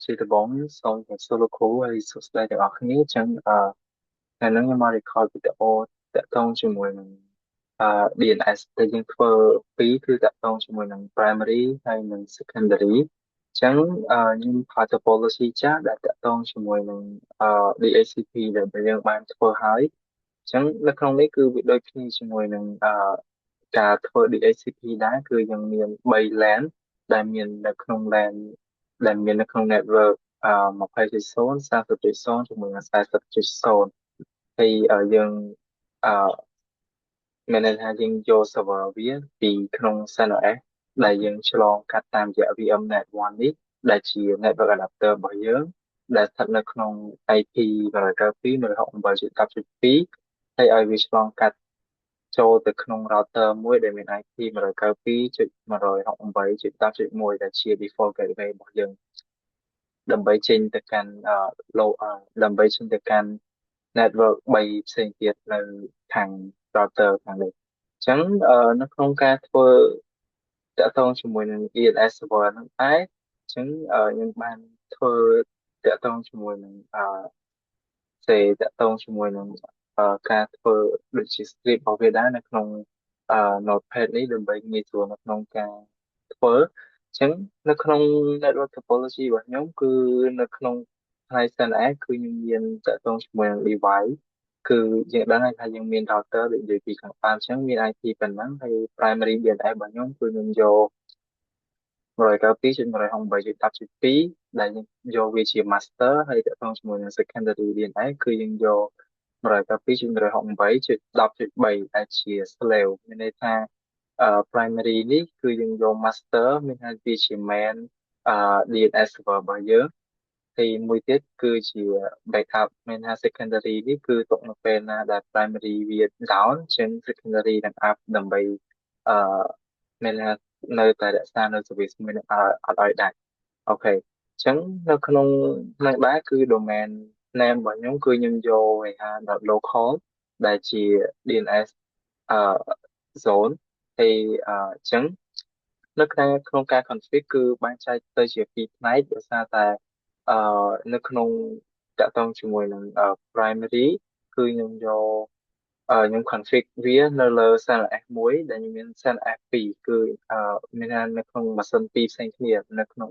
ជាដំបូងសូមជម្រាបសួរលោកគ្រូហើយសួស្តីទាំងអស់គ្នាចឹងថ្ងៃនេះខ្ញុំមក record វីដេអូតាក់ទងជាមួយនឹងDNS ដែលយើងធ្វើពីរគឺតាក់ទងជាមួយនឹង primary ហើយនិង secondary ចឹងខ្ញុំផល topology ចាស់ដែលតាក់ទងជាមួយនឹងDHCP ដែលយើងបានធ្វើហើយចឹងនៅក្នុងនេះគឺវាដូចគ្នាជាមួយនឹងការធ្វើ DHCP ដែរគឺយើងមាន3 LAN ដែលមាននៅក្នុង LAN ដែលមាននៅក្នុង network 20.0 30.0ជាមួយនឹង40.0ហើយយើងអឺមានន័យថាយើងយក server វាពីក្នុង SNOS ដែលយើងឆ្លងកាត់តាមរយៈ VMnet 1នេះដែលជា network adapter របស់យើងដែលស្ថិតនៅក្នុង IP 192.168.10.2ហើយឲ្យវាឆ្លងកាត់ចូលទៅក្នុង router មួយដែលមាន IP 192.168.10.1ដែលជា default gateway របស់យើងដើម្បីចេញទៅកាន់ដើម្បីចេញទៅកាន់ network 3ផ្សេងទៀតនៅខាង router ខាងនេះអញ្ចឹងនៅក្នុងការធ្វើតាក់ទងជាមួយនឹង DNS server ហ្នឹងដែរអញ្ចឹងខ្ញុំបានធ្វើតាក់ទងជាមួយនឹងតាក់ទងជាមួយនឹងការធ្វើដូចជា script របស់វាដែរនៅក្នុងnotepad នេះដើម្បីងាយស្រួលនៅក្នុងការធ្វើអញ្ចឹងនៅក្នុង network topology របស់ខ្ញុំគឺនៅក្នុងផ្នែក SNF គឺខ្ញុំមានតាក់ទងជាមួយនឹង device គឺយើងដឹងហើយថាយើងមាន router ដូចនិយាយពីខាងដើមអញ្ចឹងមាន IP ប៉ុណ្ណឹងហើយ primary DNS របស់ខ្ញុំគឺខ្ញុំយក192.168.10.2ដែលយើងយកវាជា master ហើយតាក់ទងជាមួយនឹង secondary DNS គឺយើងយក192.168.10.3ដែលជា slave មានន័យថាprimary នេះគឺយើងយក master មានន័យថាវាជា main DNS server របស់យើងហើយមួយទៀតគឺជា backup មានថា secondary នេះគឺទុកនៅពេលណាដែល primary វា down ចឹង secondary នឹង up ដើម្បីអឺមានថានៅតែរក្សានៅ service មួយនឹងអត់ឲ្យដាច់អូខេអញ្ចឹងនៅក្នុងនឹងដែរគឺ domain name របស់ខ្ញុំគឺខ្ញុំយកគេហៅ .local ដែលជា DNS អឺ zone ហើយអញ្ចឹងនៅក្នុងការ config គឺបែងចែកទៅជាពីរផ្នែកដោយសារតែអឺនៅក្នុងតាក់ទងជាមួយនឹងprimary គឺខ្ញុំយកខ្ញុំ config វានៅលើ CLS មួយដែលខ្ញុំមាន CLS 2គឺមានថានៅក្នុងម៉ាស៊ីនពីរផ្សេងគ្នានៅក្នុង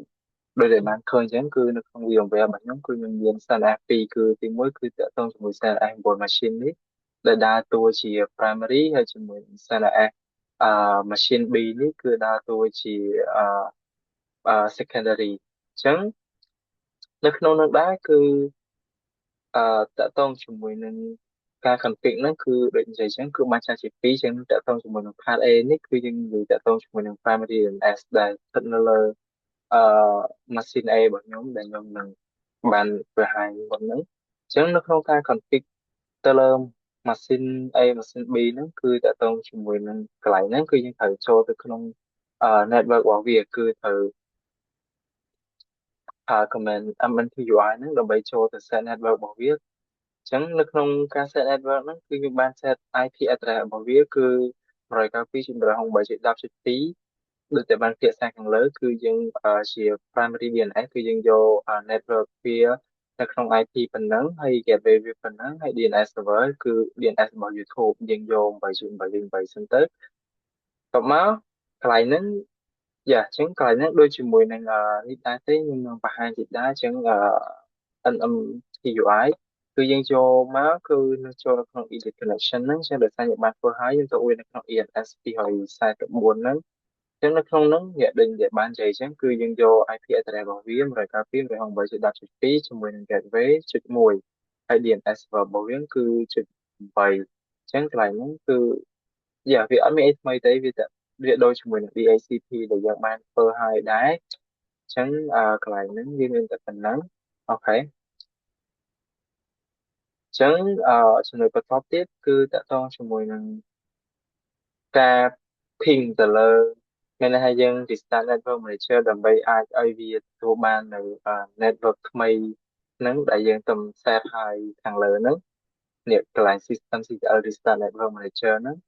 ដោយដែលបានឃើញអញ្ចឹងគឺនៅក្នុង VMware របស់ខ្ញុំគឺខ្ញុំមាន CLS 2គឺទីមួយគឺតាក់ទងជាមួយ CLS 9 machine នេះដែលដើរតួជា primary ហើយជាមួយនឹង CLS machine B នេះគឺដើរតួជាsecondary អញ្ចឹងនៅក្នុងនោះដែរគឺតាក់ទងជាមួយនឹងការ config ហ្នឹងគឺដូចនិយាយអញ្ចឹងគឺបានចែកជាពីរអញ្ចឹងតាក់ទងជាមួយនឹង part A នេះគឺយើងនិយាយតាក់ទងជាមួយនឹង primary DNS ដែលស្ថិតនៅលើអឺ machine A របស់ខ្ញុំដែលខ្ញុំនឹងបានបង្ហាញមុនហ្នឹងអញ្ចឹងនៅក្នុងការ config ទៅលើ machine A machine B ហ្នឹងគឺតាក់ទងជាមួយនឹងកន្លែងហ្នឹងគឺយើងត្រូវចូលទៅក្នុងnetwork របស់វាគឺត្រូវ command mntui ហ្នឹងដើម្បីចូលទៅ set network របស់វាអញ្ចឹងនៅក្នុងការ set network ហ្នឹងគឺយើងបាន set IP address របស់វាគឺ192.168.10.2ដូចតែបានភាសាខាងលើគឺយើងជា primary DNS គឺយើងយក network វានៅក្នុង IP ប៉ុណ្ណឹងហើយ gateway វាប៉ុណ្ណឹងហើយ DNS server គឺ DNS របស់ YouTube យើងយក8.8.8សិនទៅតមកកន្លែងហ្នឹងយ៉ាអញ្ចឹងកន្លែងហ្នឹងដូចជាមួយនឹងនេះដែរទេខ្ញុំនឹងបង្ហាញតិចដែរអញ្ចឹងNMTUI គឺយើងចូលមកគឺនឹងចូលនៅក្នុង edit connection ហ្នឹងអញ្ចឹងដោយសារយើងបានធ្វើហើយយើងទៅអួយនៅក្នុង ENS 244ហ្នឹងអញ្ចឹងនៅក្នុងហ្នឹងអ្នកដែលបាននិយាយអញ្ចឹងគឺយើងយក IP address របស់វា192.168.10.2ជាមួយនឹង gateway 1ហើយ DNS server របស់វាគឺ8អញ្ចឹងកន្លែងហ្នឹងគឺវាអត់មានអីថ្មីទេវាដូចជាមួយនឹង DHCP ដែលយើងបានធ្វើហើយដែរអញ្ចឹងកន្លែងហ្នឹងវាមានតែប៉ុណ្ណឹងអូខេអញ្ចឹងចំណុចបន្ទាប់ទៀតគឺតកតងជាមួយនឹងការ ping ទៅលើមានន័យថាយើង restart network manager ដើម្បីអាចឲ្យវាទទួលបាននៅnetwork ថ្មីហ្នឹងដែលយើងទំ set ហើយខាងលើហ្នឹងនេះកន្លែង system CTL restart network manager ហ្នឹងអ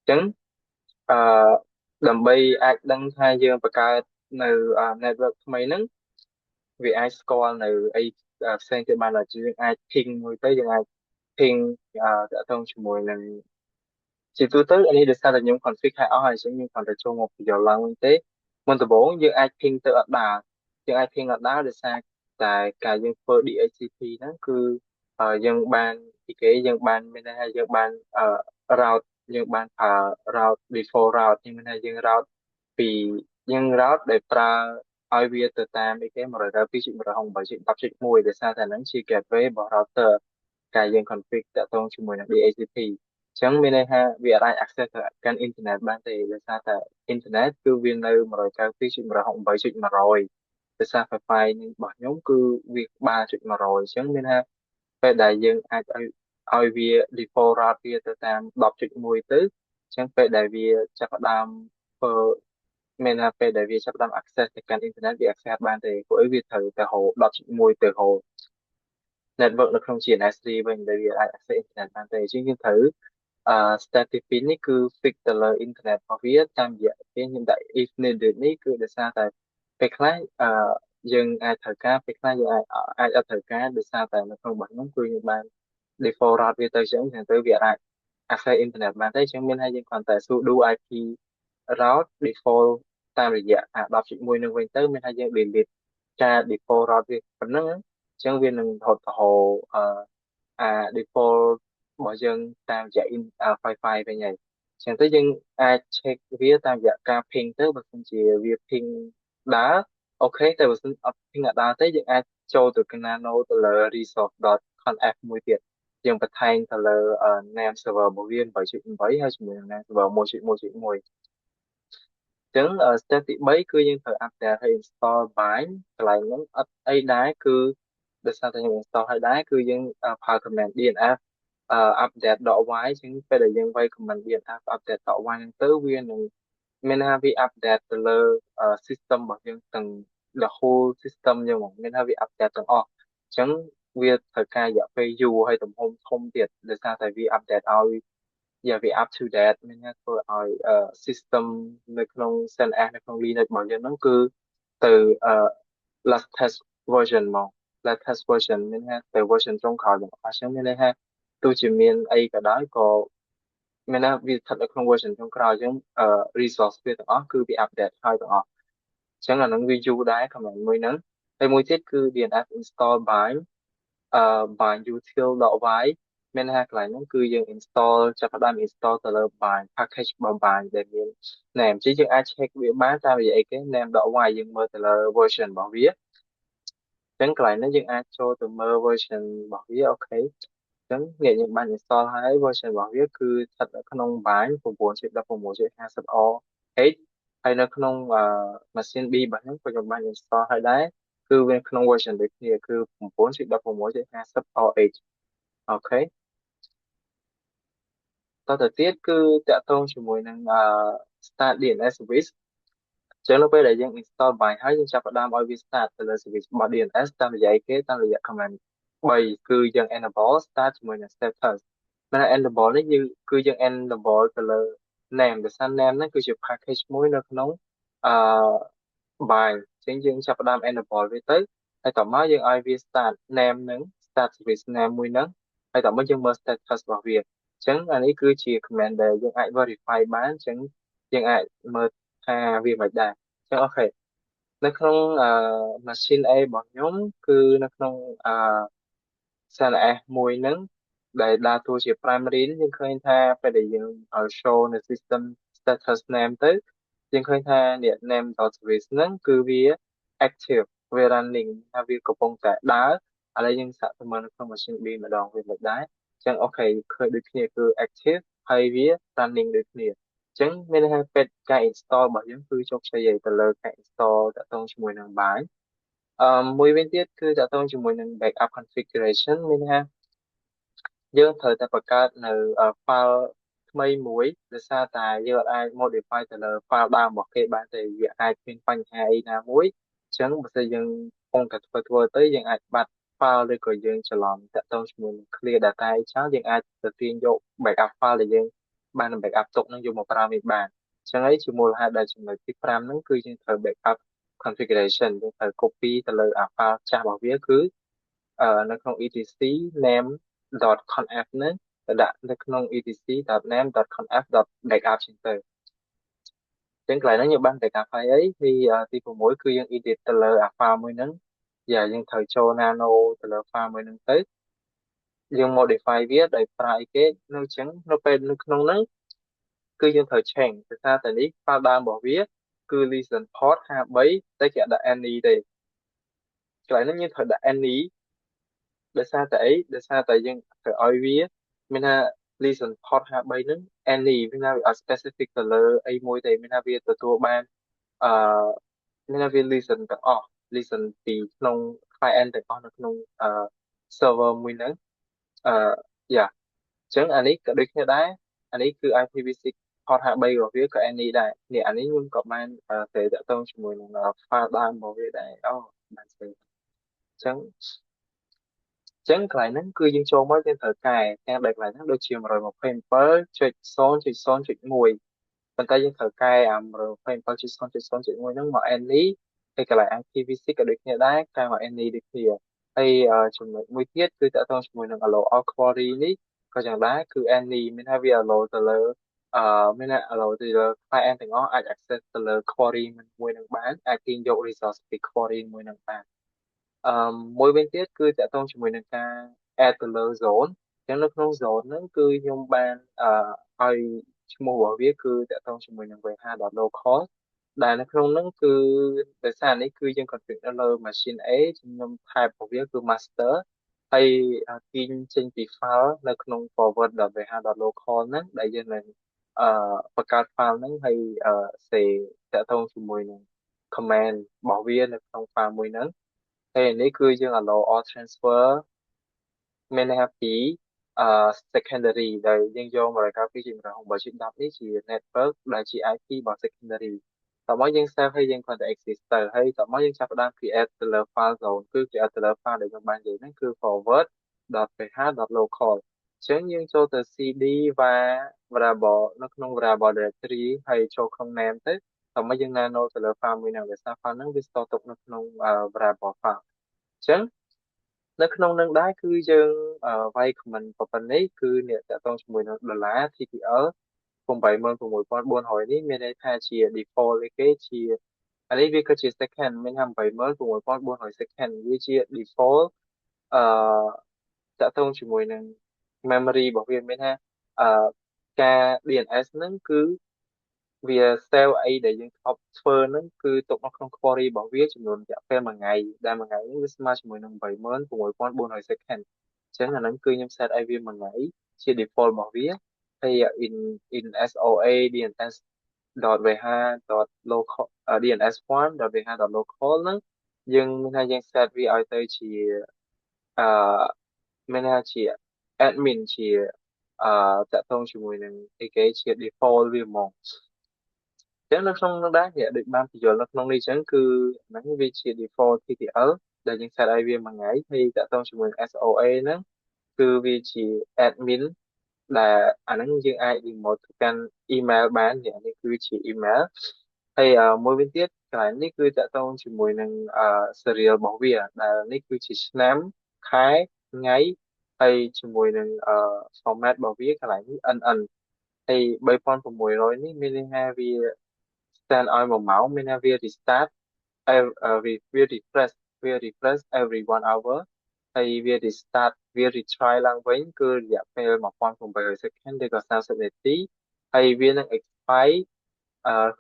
ញ្ចឹងអឺដើម្បីអាចដឹងថាយើងបង្កើតនៅnetwork ថ្មីហ្នឹង vì ai scoreនៅអីផ្សេងទៀតបានlàយើងអាច ping មួយទៅយើងអាច ping តកតងជាមួយនឹង ជាទូទៅអានេះដោយសារតែខ្ញុំ config ឲ្យអស់ហើយអញ្ចឹងខ្ញុំគ្រាន់តែចូលមកបញ្ចូលឡើងវិញទេមុនដំបូងយើងអាច ping ទៅអត់ដាល់យើងអាច ping អត់ដាល់ដោយសារតែការយើងធ្វើ DHCP ហ្នឹងគឺយើងបានពីគេយើងបានមានន័យថាយើងបានroute យើងបានប្រើ route default route នេះមានន័យថាយើង route ពីយើង route ដែលប្រើឲ្យវាទៅតាមអីគេ192.168.10.1ដោយសារតែហ្នឹងជា gateway របស់ router ការយើង config តាក់ទងជាមួយនឹង DHCP ចឹងមានន័យថាវាអាច access ទៅកាន់អ៊ីនធឺណិតបានទេដោយសារតែអ៊ីនធឺណិតគឺវានៅ192.168.100ដោយសារ Wi-Fi នេះរបស់ខ្ញុំគឺវាក្បាលចុច100អញ្ចឹងមានថាពេលដែលយើងអាចឲ្យវា default route វាទៅតាម10.1ទៅអញ្ចឹងពេលដែលវាចាប់ផ្ដើមធ្វើមានថាពេលដែលវាចាប់ផ្ដើម access ទៅកាន់អ៊ីនធឺណិតវា access បានទេព្រោះអីវាត្រូវតែហៅ10.1ទៅហៅ network នៅក្នុង GNS3 វិញដែលវាអាច access អ៊ីនធឺណិតបានទេអញ្ចឹងយើងត្រូវstep ទី2នេះគឺ fix ទៅលើ internet របស់វាតាមរយៈពេលខ្ញុំដាក់ if needed នេះគឺដោយសារតែពេលខ្លះយើងអាចត្រូវការពេលខ្លះយើងអាចអត់ត្រូវការដោយសារតែនៅក្នុងរបស់ខ្ញុំគឺយើងបាន default route វាទៅអញ្ចឹងទៅវាអាច access internet បានទេអញ្ចឹងមានថាយើងគ្រាន់តែ sudo IP route default តាមរយៈ10.1នឹងវិញទៅមានថាយើង delete ការ default route វាប៉ុណ្ណឹងអញ្ចឹងវានឹងរត់ទៅអា default របស់យើងតាមរយៈ Wi-Fi វិញហើយអញ្ចឹងទៅយើងអាច check វាតាមរយៈការ ping ទៅបើសិនជាវា ping ដើរអូខេតែបើសិនអត់ ping អត់ដើរទេយើងអាចចូលទៅ nano ទៅលើ resource.conf មួយទៀតយើងបន្ថែមទៅលើ name server របស់វា8.8ហើយជាមួយនឹង name server 1.1.1ចឹង step ទី3គឺយើងត្រូវ update ហើយ install bind កន្លែងហ្នឹងអត់អីដែរគឺដោយសារតែខ្ញុំ install ហើយដែរគឺយើងប្រើ command dnf update .y ចឹងពេលដែលយើងវាយ command dnf update .y ហ្នឹងទៅវានឹងមានថាវា update ទៅលើ system របស់យើងទាំង the whole system យើងហ្មងមានថាវា update ទាំងអស់ចឹងវាត្រូវការរយៈពេលយូរហើយទំហំធំទៀតដោយសារតែវា update ឲ្យវា up to date មានថាធ្វើឲ្យ system នៅក្នុង CentOS នៅក្នុង Linux របស់យើងហ្នឹងគឺទៅ latest version មក latest version មានថាទៅ version ចុងក្រោយទាំងអស់ចឹងមានន័យថាទោះជាមានអីក៏ដោយក៏មានថាវាស្ថិតនៅក្នុង version ចុងក្រោយចឹងresource វាទាំងអស់គឺវា update ហើយទាំងអស់ចឹងអាហ្នឹងវាយូរដែរ command មួយហ្នឹងហើយមួយទៀតគឺ DNF install bind bind util.y មានថាកន្លែងហ្នឹងគឺយើង install ចាប់ផ្ដើម install ទៅលើ bind package របស់ bind ដែលមាន name ជាយើងអាច check វាបានតាមរយៈអីគេ name.y យើងមើលទៅលើ version របស់វាអញ្ចឹងកន្លែងហ្នឹងយើងអាចចូលទៅមើល version របស់វាអូខេអញ្ចឹងនេះយើងបាន install ហើយ version របស់វាគឺស្ថិតនៅក្នុង bind 9.16.50R8 ហើយនៅក្នុងmachine B របស់ខ្ញុំក៏ខ្ញុំបាន install ហើយដែរគឺវាក្នុង version ដូចគ្នាគឺ 9.16.50R8 អូខេតទៅទៀតគឺតាក់ទងជាមួយនឹងstart DNS service ចឹងនៅពេលដែលយើង install បាយហើយយើងចាប់ផ្ដើមឲ្យវា start ទៅលើ service របស់ DNS តាមរយៈគេតាមរយៈ command 3គឺយើង enable start ជាមួយនឹង status តែ enable នេះគឺយើង enable ទៅលើ name ដោយសារ name ហ្នឹងគឺជា package មួយនៅក្នុងអឺបាយអញ្ចឹងយើងចាប់ផ្ដើម enable វាទៅហើយតមកយើងឲ្យវា start name ហ្នឹង start service name មួយហ្នឹងហើយតមកយើងមើល status របស់វាអញ្ចឹងអានេះគឺជា command ដែលយើងអាច verify បានអញ្ចឹងយើងអាចមើលថាវាមិនដែរអញ្ចឹងអូខេនៅក្នុងmachine A របស់ខ្ញុំគឺនៅក្នុងCLS មួយហ្នឹងដែលដើរតួជា primary នេះយើងឃើញថាពេលដែលយើងឲ្យ show នៅ system status name ទៅយើងឃើញថានេះ name.service ហ្នឹងគឺវា active វា running ថាវាកំពុងតែដើរឥឡូវយើងសាកទៅមើលនៅក្នុង machine B ម្ដងវាមិនដែរអញ្ចឹងអូខេឃើញដូចគ្នាគឺ active ហើយវា running ដូចគ្នាអញ្ចឹងមានន័យថាពេលការ install របស់យើងគឺជោគជ័យទៅលើការ install តាក់ទងជាមួយនឹងបាយមួយវិញទៀតគឺតាក់ទងជាមួយនឹង backup configuration មានន័យថាយើងត្រូវតែបង្កើតនៅ file ថ្មីមួយដោយសារតែយើងអាច modify ទៅលើ file ដើមរបស់គេបានទេវាអាចមានបញ្ហាអីណាមួយអញ្ចឹងបើសិនយើងកំពុងតែធ្វើទៅយើងអាចបាត់ file ឬក៏យើងច្រឡំតាក់ទងជាមួយនឹង clear data អីចោលយើងអាចទៅទាញយក backup file ដែលយើងបាន backup ទុកនឹងយកមកប្រើវិញបានអញ្ចឹងហើយជាមូលហេតុដែលចំណុចទី5ហ្នឹងគឺយើងត្រូវ backup configuration យើងត្រូវ copy ទៅលើ file ចាស់របស់វាគឺនៅក្នុង etc name.conf ហ្នឹងទៅដាក់នៅក្នុង etc.name.conf.backup ចឹងទៅចឹងកន្លែងហ្នឹងយើងបាន backup ហើយអីទី6គឺយើង edit ទៅលើ file មួយហ្នឹងយើងត្រូវចូល nano ទៅលើ file មួយហ្នឹងទៅយើង modify វាដោយប្រើអីគេនៅចឹងនៅពេលនៅក្នុងហ្នឹងគឺយើងត្រូវ change ដោយសារតែនេះ file ដើមរបស់វាគឺ listen port 53តែគេអត់ដាក់ any ទេកន្លែងហ្នឹងយើងត្រូវដាក់ any ដោយសារតែអីដោយសារតែយើងត្រូវឲ្យវាមានថា listen port 53ហ្នឹង any មានថាវាអត់ specific ទៅលើអីមួយទេមានថាវាទទួលបានអឺមានថាវា listen ទាំងអស់ listen ពីក្នុង client ទាំងអស់នៅក្នុងserver មួយហ្នឹងអឺ yeah អញ្ចឹងអានេះក៏ដូចគ្នាដែរអានេះគឺ IPv6 port 53របស់វាក៏ any ដែរនេះអានេះខ្ញុំក៏បានទៅតាក់ទងជាមួយនឹង file ដើមរបស់វាដែរអូបានស្គាល់អញ្ចឹងចឹងកន្លែងហ្នឹងគឺយើងចូលមកយើងត្រូវកែទាំងដែលកន្លែងហ្នឹងដូចជា127.0.0.1ប៉ុន្តែយើងត្រូវកែអា127.0.0.1ហ្នឹងមក any ហើយកន្លែង IPv6 ក៏ដូចគ្នាដែរកែមក any ដូចគ្នាហើយចំណុចមួយទៀតគឺតកតងជាមួយនឹង allow all query នេះក៏យ៉ាងដែរគឺ any មានថាវា allow ទៅលើមានថា allow ទៅលើ client ទាំងអស់អាច access ទៅលើ query មួយនឹងបានអាចទាញយក resource ពី query មួយនឹងបានអឺមួយវិញទៀតគឺតកតងជាមួយនឹងការ add ទៅលើ zone អញ្ចឹងនៅក្នុង zone ហ្នឹងគឺខ្ញុំបានឲ្យឈ្មោះរបស់វាគឺតកតងជាមួយនឹង vh.local ដែលនៅក្នុងហ្នឹងគឺដោយសារនេះគឺយើង configure នៅលើ machine A ខ្ញុំ type របស់វាគឺ master ហើយទាញចេញពី file នៅក្នុង forward.vh.local ហ្នឹងដែលយើងនឹងបង្កើត file ហ្នឹងហើយsave តកតងជាមួយនឹង command របស់វានៅក្នុង file មួយហ្នឹងហើយនេះគឺយើង allow all transfer មានន័យថាពីsecondary ដែលយើងយក192.168.10នេះជា network ដែលជា IP របស់ secondary តោះមកយើង save ហើយយើងគ្រាន់តែ exit ទៅហើយតោះមកយើងចាប់ផ្ដើម create ទៅលើ file zone គឺ create ទៅលើ file ដែលយើងបាននិយាយហ្នឹងគឺ forward.ph.local អញ្ចឹងយើងចូលទៅ cd và variable នៅក្នុង variable directory ហើយចូលក្នុង name ទៅតោះមកយើង nano ទៅលើ file មួយហ្នឹងដោយសារ file ហ្នឹងវា store ទុកនៅក្នុង variable file អញ្ចឹងនៅក្នុងនឹងដែរគឺយើងវាយ comment ប៉ុណ្ណេះគឺអ្នកតាក់ទងជាមួយនឹងដុល្លារ TTL 86400នេះមានន័យថាជា default ឯគេជាអានេះវាក៏ជា second មានថា86400 second វាជា default អឺតាក់ទងជាមួយនឹង memory របស់វាមានថាអឺការ DNS ហ្នឹងគឺវា save អីដែលយើងធ្លាប់ធ្វើហ្នឹងគឺទុកនៅក្នុង query របស់វាចំនួនរយៈពេល1ថ្ងៃដែល1ថ្ងៃនេះវាស្មើជាមួយនឹង86400 second អញ្ចឹងអាហ្នឹងគឺខ្ញុំ set ឲ្យវា1ថ្ងៃជា default របស់វាហើយ in SOA DNS.vh.local DNS1.vh.local ហ្នឹងយើងមានថាយើង set វាឲ្យទៅជាអឺមានថាជា admin ជាតាក់ទងជាមួយនឹងអីគេជា default វាហ្មងអញ្ចឹងនៅក្នុងនោះដែរវាដូចបានពន្យល់នៅក្នុងនេះអញ្ចឹងគឺហ្នឹងវាជា default TTL ដែលយើង set ឲ្យវាមួយថ្ងៃហើយតាក់ទងជាមួយ SOA ហ្នឹងគឺវាជា admin ដែលអាហ្នឹងយើងអាច remote ទៅកាន់ email បាននេះគឺជា email ហើយមួយវិញទៀតកន្លែងនេះគឺតាក់ទងជាមួយនឹងserial របស់វាដែលនេះគឺជាឆ្នាំខែថ្ងៃហើយជាមួយនឹងformat របស់វាកន្លែងនេះ NN ហើយ3600នេះមានន័យថាវា stand ឲ្យ1ម៉ោងមានថាវា restart វា refresh every 1 hour ហើយវា restart វា retry ឡើងវិញគឺរយៈពេល1800 second ឬក៏30នាទីហើយវានឹង expire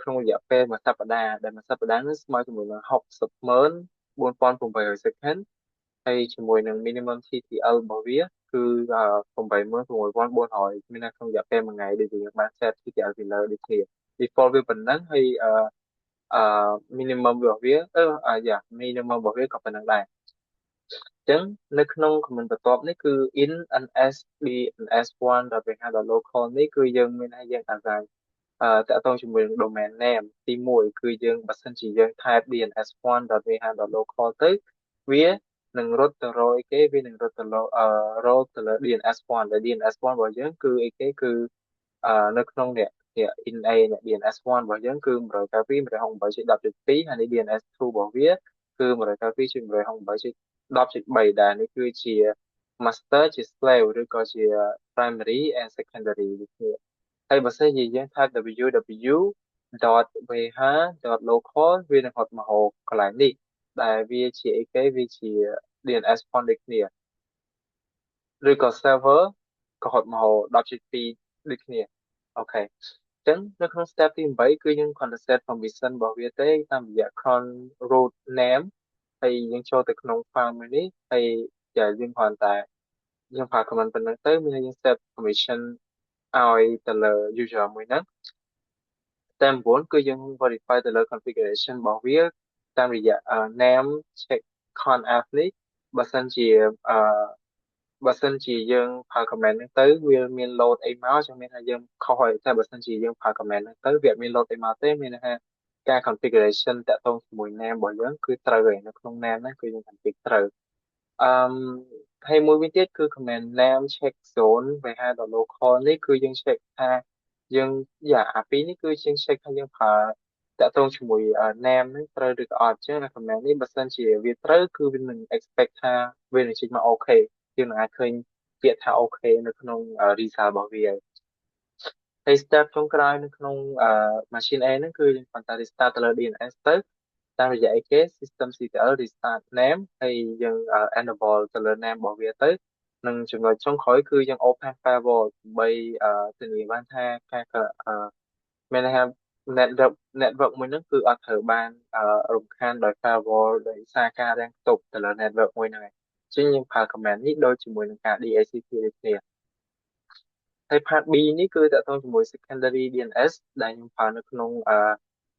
ក្នុងរយៈពេលមួយសប្តាហ៍ដែលមួយសប្តាហ៍នេះស្មើជាមួយនឹង604,800 second ហើយជាមួយនឹង minimum TTL របស់វាគឺ86400មាននៅក្នុងរយៈពេលមួយថ្ងៃដូចយើងបាន set TTL ពីលើដូចគ្នា default វាប៉ុណ្ណឹងហើយអឺ minimum របស់វាminimum របស់វាក៏ប៉ុណ្ណឹងដែរអញ្ចឹងនៅក្នុង comment បន្ទាប់នេះគឺ in ns dns1.vh.local នេះគឺយើងមានឲ្យយើងអាស្រ័យតាក់ទងជាមួយនឹង domain name ទី1គឺយើងបើសិនជាយើង type dns1.vh.local ទៅវានឹងរត់ទៅរកអីគេវានឹងរត់ទៅរកទៅលើ DNS1 ដែល DNS1 របស់យើងគឺអីគេគឺនៅក្នុងនេះ គ្នា in A អ្នក DNS1 របស់យើងគឺ192.168.10.2ហើយនេះ DNS2 របស់វាគឺ192.168.10.3ដែលនេះគឺជា master ជា slave ឬក៏ជា primary and secondary ដូចគ្នាហើយបើសិនជាយើង type www.vh.local វានឹងហត់មកហៅកន្លែងនេះដែលវាជាអីគេវាជា DNS ផងដូចគ្នាឬក៏ server ក៏ហត់មក10.2ដូចគ្នាអូខេអញ្ចឹងនៅក្នុង step ទី8គឺយើងគ្រាន់តែ set permission របស់វាទេតាមរយៈ cron root name ហើយយើងចូលទៅក្នុង file មួយនេះហើយយើងគ្រាន់តែយើងប្រើ command ប៉ុណ្្នឹងទៅមានយើង set permission ឲ្យទៅលើ user មួយហ្នឹងតែ9គឺយើង verify ទៅលើ configuration របស់វាតាមរយៈ name check conf នេះបើសិនជាអឺបើសិនជាយើងប្រើ command ហ្នឹងទៅវាមាន load អីមកចឹងមានថាយើងខុសហើយតែបើសិនជាយើងប្រើ command ហ្នឹងទៅវាអត់មាន load អីមកទេមានន័យថាការ configuration តាក់ទងជាមួយ name របស់យើងគឺត្រូវហើយនៅក្នុង name ហ្នឹងគឺយើង config ត្រូវអឺមហើយមួយវិញទៀតគឺ command name check zone វាហៅដល់ local នេះគឺយើង check ថាយើងអាពីរនេះគឺយើង check ថាយើងប្រើតាក់ទងជាមួយ name ហ្នឹងត្រូវឬក៏អត់ចឹង command នេះបើសិនជាវាត្រូវគឺវានឹង expect ថាវានឹងចេញមក OK យើងនឹងអាចឃើញពាក្យថា OK នៅក្នុង result របស់វាហើយ step ចុងក្រោយនៅក្នុងmachine A ហ្នឹងគឺយើងគ្រាន់តែ restart ទៅលើ DNS ទៅតាមរយៈអីគេ systemctl restart name ហើយយើង enable ទៅលើ name របស់វាទៅនិងចំណុចចុងក្រោយគឺយើង open firewall ដើម្បីធានាបានថាការមានន័យថា network មួយហ្នឹងគឺអត់ត្រូវបានរំខានដោយ firewall ដោយសារការរាំងស្ទប់ទៅលើ network មួយហ្នឹងឯងអញ្ចឹងយើងប្រើ command នេះដូចជាមួយនឹងការ DHCP ដូចគ្នាហើយ part B នេះគឺតកតងជាមួយ secondary DNS ដែលខ្ញុំប្រើនៅក្នុង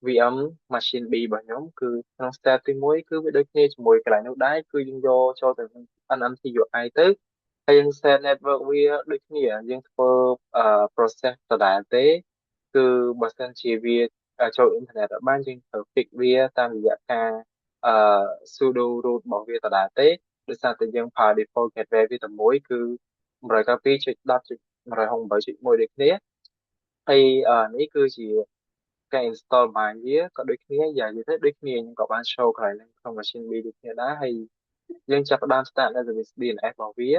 VM machine B របស់ខ្ញុំគឺក្នុង step ទី1គឺវាដូចគ្នាជាមួយកន្លែងនោះដែរគឺយើងយកចូលទៅក្នុង NMTUI ទៅហើយយើង set network វាដូចគ្នាយើងធ្វើprocess ដដែលទេគឺបើសិនជាវាចូលអ៊ីនធឺណិតអត់បានយើងត្រូវ fix វាតាមរយៈការអឺ sudo root របស់វាដដែលទេដោយសារតែយើងប្រើ default gateway វាតែមួយគឺ192.10.168.1ដូចគ្នាហើយនេះគឺជាការ install របស់វាក៏ដូចគ្នាយ៉ាងនិយាយទៅដូចគ្នាខ្ញុំក៏បាន show កន្លែងហ្នឹងក្នុង machine B ដូចគ្នាដែរហើយយើងចាប់ផ្ដើម start នៅ service DNS របស់វា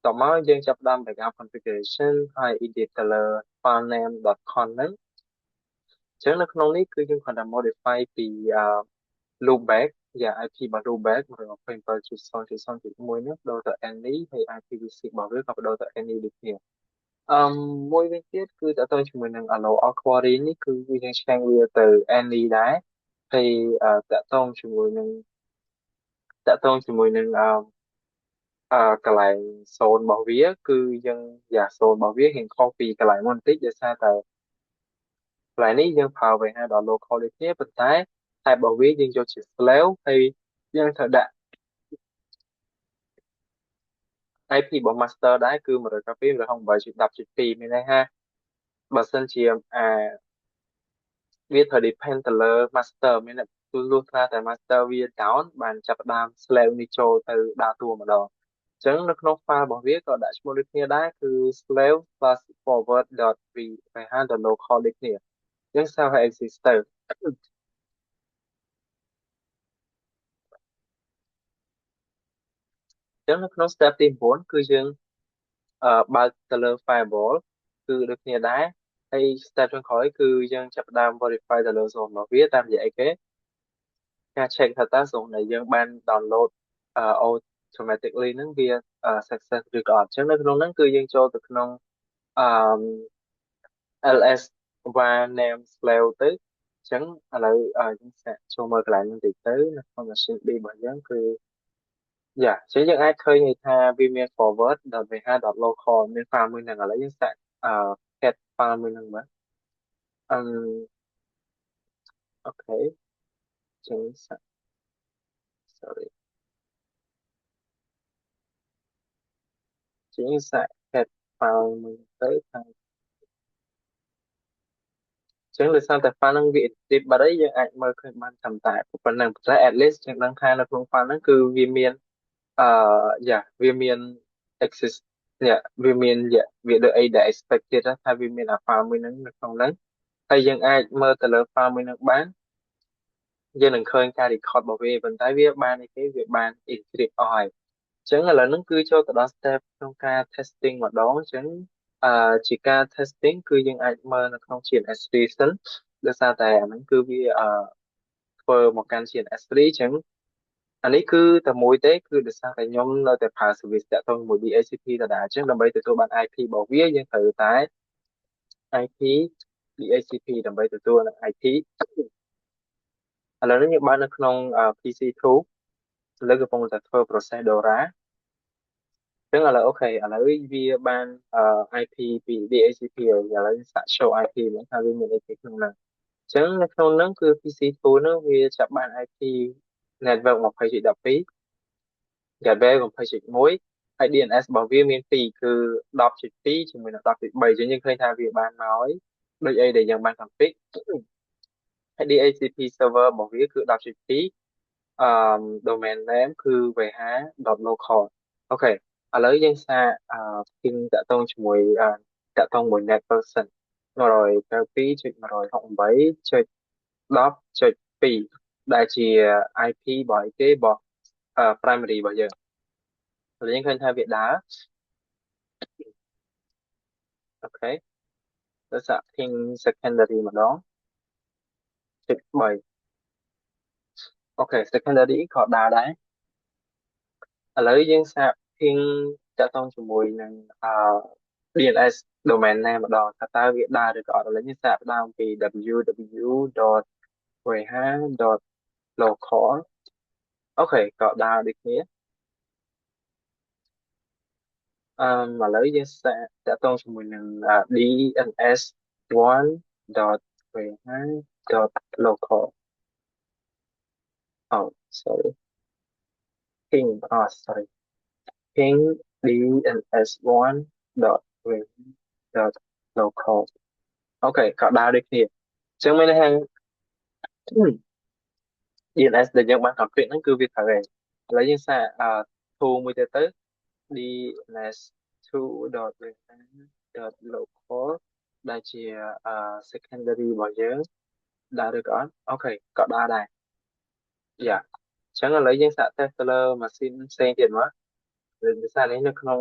តមកយើងចាប់ផ្ដើម backup configuration ហើយ edit ទៅលើ filename.conf ហ្នឹងអញ្ចឹងនៅក្នុងនេះគឺយើងគ្រាន់តែ modify ពី loopback យ៉ាង IP របស់ loopback 127.0.0.1នេះបដូរទៅ any ហើយ IPv6 របស់វាក៏បដូរទៅ any ដូចគ្នាមួយវិញទៀតគឺតើតើជាមួយនឹង allow all query នេះគឺយើងឆ្ខាំងវាទៅ any ដែរហើយតើតើជាមួយនឹងកន្លែង zone របស់វាគឺយើង zone របស់វារៀងខុសពីកន្លែងមុនបន្តិចដោយសារតែកន្លែងនេះយើងប្រើវាហៅដល់ local ដូចគ្នាប៉ុន្តែ type របស់វាយើងយកជា slave ហើយយើងត្រូវដាក់ IP របស់ master ដែរគឺ192.168.10.2មានន័យថាបើសិនជាវាត្រូវ depend ទៅលើ master មានន័យលុះត្រាតែ master វា down បានចាប់ផ្ដើម slave នេះចូលទៅដើរតួម្ដងអញ្ចឹងនៅក្នុង file របស់វាក៏ដាក់ឈ្មោះដូចគ្នាដែរគឺ slave plus forward.vh.local ដូចគ្នាអញ្ចឹង self exist ទៅអញ្ចឹងនៅក្នុង step ទី9គឺយើងបើកទៅលើ firewall គឺដូចគ្នាដែរហើយ step ចុងក្រោយគឺយើងចាប់ផ្ដើម verify ទៅលើ zone របស់វាតាមរយៈអីគេការ check ថាតើ zone ដែលយើងបាន download automatically ហ្នឹងវា success ឬក៏អត់អញ្ចឹងនៅក្នុងហ្នឹងគឺយើងចូលទៅក្នុងអឺ ls var name slave ទៅអញ្ចឹងឥឡូវយើងសាកចូលមើលកន្លែងហ្នឹងតិចទៅនៅក្នុង machine B របស់យើងគឺអញ្ចឹងយើងអាចឃើញថាវាមាន forward.vh.local មាន file មួយហ្នឹងឥឡូវយើងសាកget file មួយហ្នឹងមើលអឺអូខេអញ្ចឹងសាក sorry អញ្ចឹងយើងសាក get file មួយទៅខាងអញ្ចឹងដោយសារតែ file ហ្នឹងវា edit បាត់ហើយយើងអាចមើលឃើញបានត្រឹមតែប៉ុណ្្នឹងប៉ុន្តែ at least យើងដឹងថានៅក្នុង file ហ្នឹងគឺវាមានអឺវាមាន exist វាមានវាដូចអីដែល expected ថាវាមាន file មួយហ្នឹងនៅក្នុងហ្នឹង ហើយយើងអាចមើលទៅលើ file មួយនឹងបានយើងនឹងឃើញការ record របស់វាប៉ុន្តែវាបាននេះគេវាបាន encrypt អស់ហើយអញ្ចឹងឥឡូវហ្នឹងគឺចូលទៅដល់ step ក្នុងការ testing ម្ដងអញ្ចឹងជាការ testing គឺយើងអាចមើលនៅក្នុង GNS3 សិនដោយសារតែអាហ្នឹងគឺវាធ្វើមកកាន់ GNS3 អញ្ចឹងអានេះគឺតែមួយទេគឺដោយសារតែខ្ញុំនៅតែប្រើ service តាក់ទងជាមួយ DHCP ដដែលអញ្ចឹងដើម្បីទទួលបាន IP របស់វាយើងត្រូវតែ IP DHCP ដើម្បីទទួលនឹង IP ឥឡូវនេះយើងបាននៅក្នុងPC2 ឥឡូវកំពុងតែធ្វើ process Dora អញ្ចឹងឥឡូវអូខេឥឡូវវាបានIP ពី DHCP ហើយឥឡូវសាក show IP មកថាវាមានអីពីក្នុងហ្នឹងអញ្ចឹងនៅក្នុងហ្នឹងគឺ PC2 ហ្នឹងវាចាប់បាន IP network 20.12 gateway 20.1ហើយ DNS របស់វាមានពីរគឺ10.2ជាមួយនឹង10.3អញ្ចឹងយើងឃើញថាវាបានមកហើយដូចអីដែលយើងបាន config ហើយ DHCP server របស់វាគឺ10.2អឺ domain name គឺ vh.local អូខេឥឡូវយើងសាកping តាក់ទងជាមួយតាក់ទងមួយ net person 192.168.10.2ដែលជា IP របស់អីគេរបស់primary របស់យើងឥឡូវយើងឃើញថាវាដើរអូខេទៅសាក ping secondary ម្ដង0.3អូខេ secondary ក៏ដើរដែរឥឡូវយើងសាក ping តាក់ទងជាមួយនឹងDNS domain name ម្ដងថាតើវាដើរឬក៏អត់ឥឡូវយើងសាកផ្ដើមពី www.reha.local អូខេក៏ដើរដូចគ្នាឥឡូវយើងសាកតាក់ទងជាមួយនឹងDNS1.reha.local អូ sorry ping sorry ping DNS1.reha.local អូខេក៏ដើរដូចគ្នាអញ្ចឹងមានន័យថា DNS ដែលយើងបាន config ហ្នឹងគឺវាត្រូវហើយឥឡូវយើងសាកtool មួយទៅ DNS2.local ដែលជាsecondary របស់យើងដើរឬក៏អត់អូខេក៏ដើរដែរយ៉ាអញ្ចឹងឥឡូវយើងសាក test ទៅលើម៉ាស៊ីនផ្សេងទៀតមកដោយសារនេះនៅក្នុង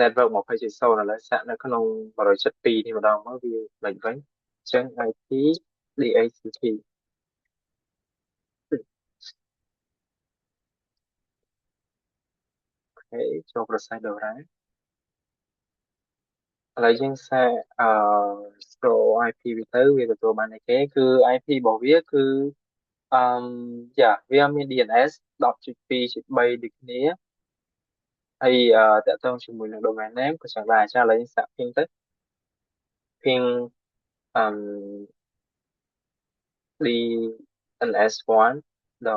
network 20.0ឥឡូវសាកនៅក្នុង172នេះម្ដងមកវាមិនវិញអញ្ចឹង IP DHCP អូខេចូល process Dora ឥឡូវយើងសាកscroll IP វាទៅវាទទួលបានអីគេគឺ IP របស់វាគឺអឺយ៉ាវាមាន DNS 10.2.3ដូចគ្នាហើយតាក់ទងជាមួយនឹង domain name ក៏ចឹងដែរចាឥឡូវយើងសាក ping ទៅ ping អឺ dns1.local ដូ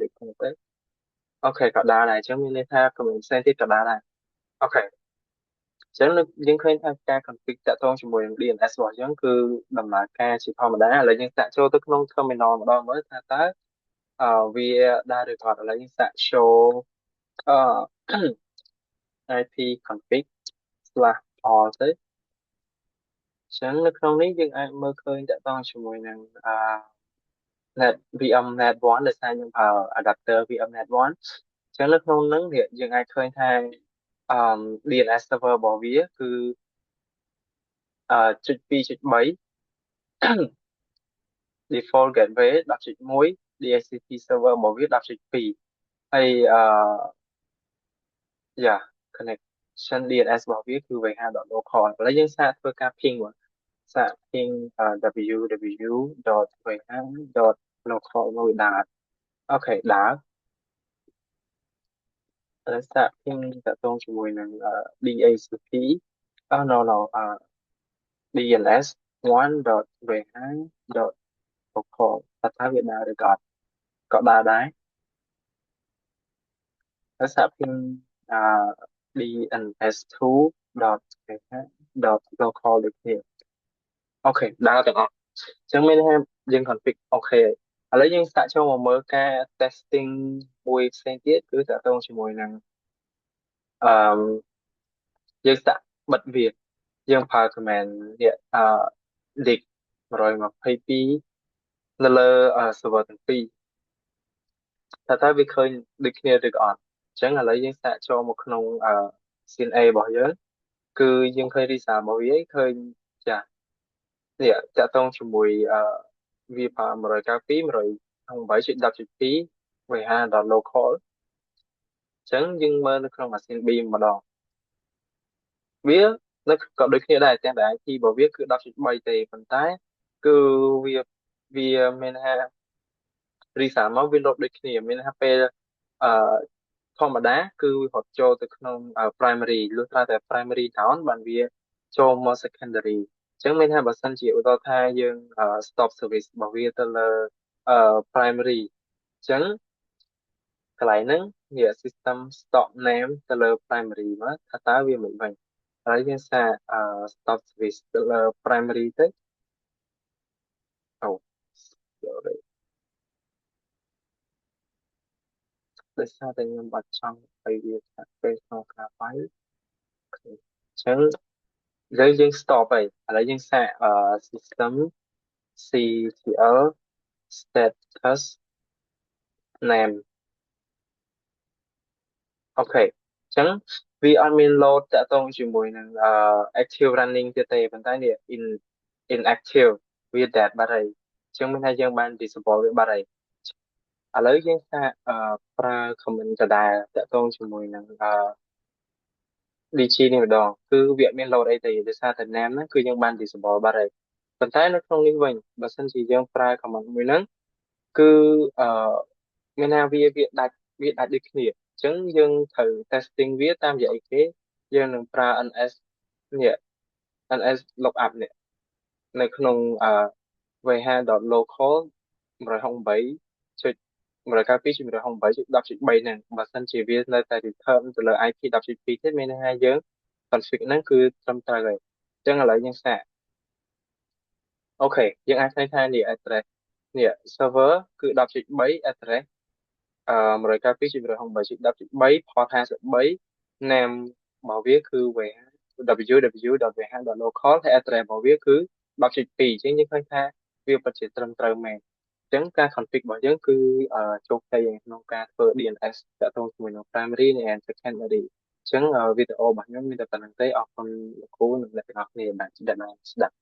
ចគ្នាទៅអូខេក៏ដើរដែរអញ្ចឹងមានន័យថា comment ផ្សេងទៀតក៏ដើរដែរអូខេអញ្ចឹងយើងឃើញថាការ config តាក់ទងជាមួយនឹង DNS របស់យើងគឺដំណើរការជាធម្មតាឥឡូវយើងសាកចូលទៅក្នុង terminal ម្ដងមើលថាតើវាដើរឬក៏អត់ឥឡូវយើងសាក show អឺ IP config slash all ទៅអញ្ចឹងនៅក្នុងនេះយើងអាចមើលឃើញតាក់ទងជាមួយនឹងnet VM net 1ដោយសារយើងប្រើ adapter VM net 1អញ្ចឹងនៅក្នុងហ្នឹងយើងអាចឃើញថាDNS server របស់វាគឺ0.2.3 default gateway 10.1 DHCP server របស់វា10.2ហើយyeah connection DNS របស់វាគឺ vh.local ឥឡូវយើងសាកធ្វើការ ping មកសាក ping www.vh.local មួយដើរអូខេដើរឥឡូវសាក ping តកតងជាមួយនឹងDHCP no no DNS 1.vh.local ថាវាដើរឬក៏អត់ក៏ដើរដែរហើយសាក ping DNS2.vh.local ដូចគ្នាអូខេដើរទាំងអស់អញ្ចឹងមានន័យថាយើង config អូខេឥឡូវយើងសាកចូលមកមើលការ testing មួយផ្សេងទៀតគឺតាក់ទងជាមួយនឹងអឺយើងសាកបិទវា យើងប្រើ command នេះdict 122នៅលើserver ទាំងពីរតើវាឃើញដូចគ្នាឬក៏អត់អញ្ចឹងឥឡូវយើងសាកចូលមកក្នុងCNA របស់យើងគឺយើងឃើញ result របស់វាឃើញចានេះតាក់ទងជាមួយវាប្រើ192 108.10.2 វាហាដល់ local អញ្ចឹងយើងមើលនៅក្នុងម៉ាស៊ីន B ម្ដងវានៅក៏ដូចគ្នាដែរទាំងតែ IP របស់វាគឺ10.3ទេប៉ុន្តែគឺវាវាមានថា reason មកវាលុបដូចគ្នាមានថាពេលអឺធម្មតាគឺវាហត់ចូលទៅក្នុងprimary លុះត្រាតែ primary down បានវាចូលមក secondary អញ្ចឹងមានថាបើសិនជាឧទាហរណ៍ថាយើងstop service របស់វាទៅលើprimary អញ្ចឹងកន្លែងហ្នឹងវា system stop name ទៅលើ primary មកថាតើវាមិនវិញហើយយើងសារstop service ទៅលើ primary ទៅអូ sorry ដោយសារតែខ្ញុំបាត់ចង់ឲ្យវាថាពេលក្នុងការបាយអញ្ចឹងឥឡូវយើង stop ហើយឥឡូវយើងសាកsystem CTL status name អូខេអញ្ចឹងវាអត់មាន load តាក់ទងជាមួយនឹងactive running ទៀតទេប៉ុន្តែនេះ inactive វា dead បាត់ហើយអញ្ចឹងមានថាយើងបាន disable វាបាត់ហើយឥឡូវយើងសាកប្រើ comment ដដែលតាក់ទងជាមួយនឹងDG នេះម្ដងគឺវាអត់មាន load អីទេដោយសារតែ name ហ្នឹងគឺយើងបាន disable បាត់ហើយប៉ុន្តែនៅក្នុងនេះវិញបើសិនជាយើងប្រើ comment មួយហ្នឹងគឺអឺមានថាវាដាច់ដូចគ្នាអញ្ចឹងយើងត្រូវ testing វាតាមរយៈអីគេយើងនឹងប្រើ NS នេះ NS lookup នេះនៅក្នុងvh.local 168192.168.10.3ហ្នឹងបើសិនជាវានៅតែ return ទៅលើ IP 10.2ទេមានន័យថាយើង config ហ្នឹងគឺត្រឹមត្រូវហើយអញ្ចឹងឥឡូវយើងសាកអូខេយើងអាចឃើញថានេះ address នេះ server គឺ10.3 address 192.168.10.3 port 53 name របស់វាគឺ www.vh.local ហើយ address របស់វាគឺ10.2អញ្ចឹងយើងឃើញថាវាពិតជាត្រឹមត្រូវមែនអញ្ចឹងការ config របស់យើងគឺជោគជ័យក្នុងការធ្វើ DNS តាក់ទងជាមួយនឹង primary និង secondary អញ្ចឹងវីដេអូរបស់ខ្ញុំមានតែប៉ុណ្្នឹងទេអរគុណលោកគ្រូនិងអ្នកទាំងអស់គ្នាដែលបានស្ដាប់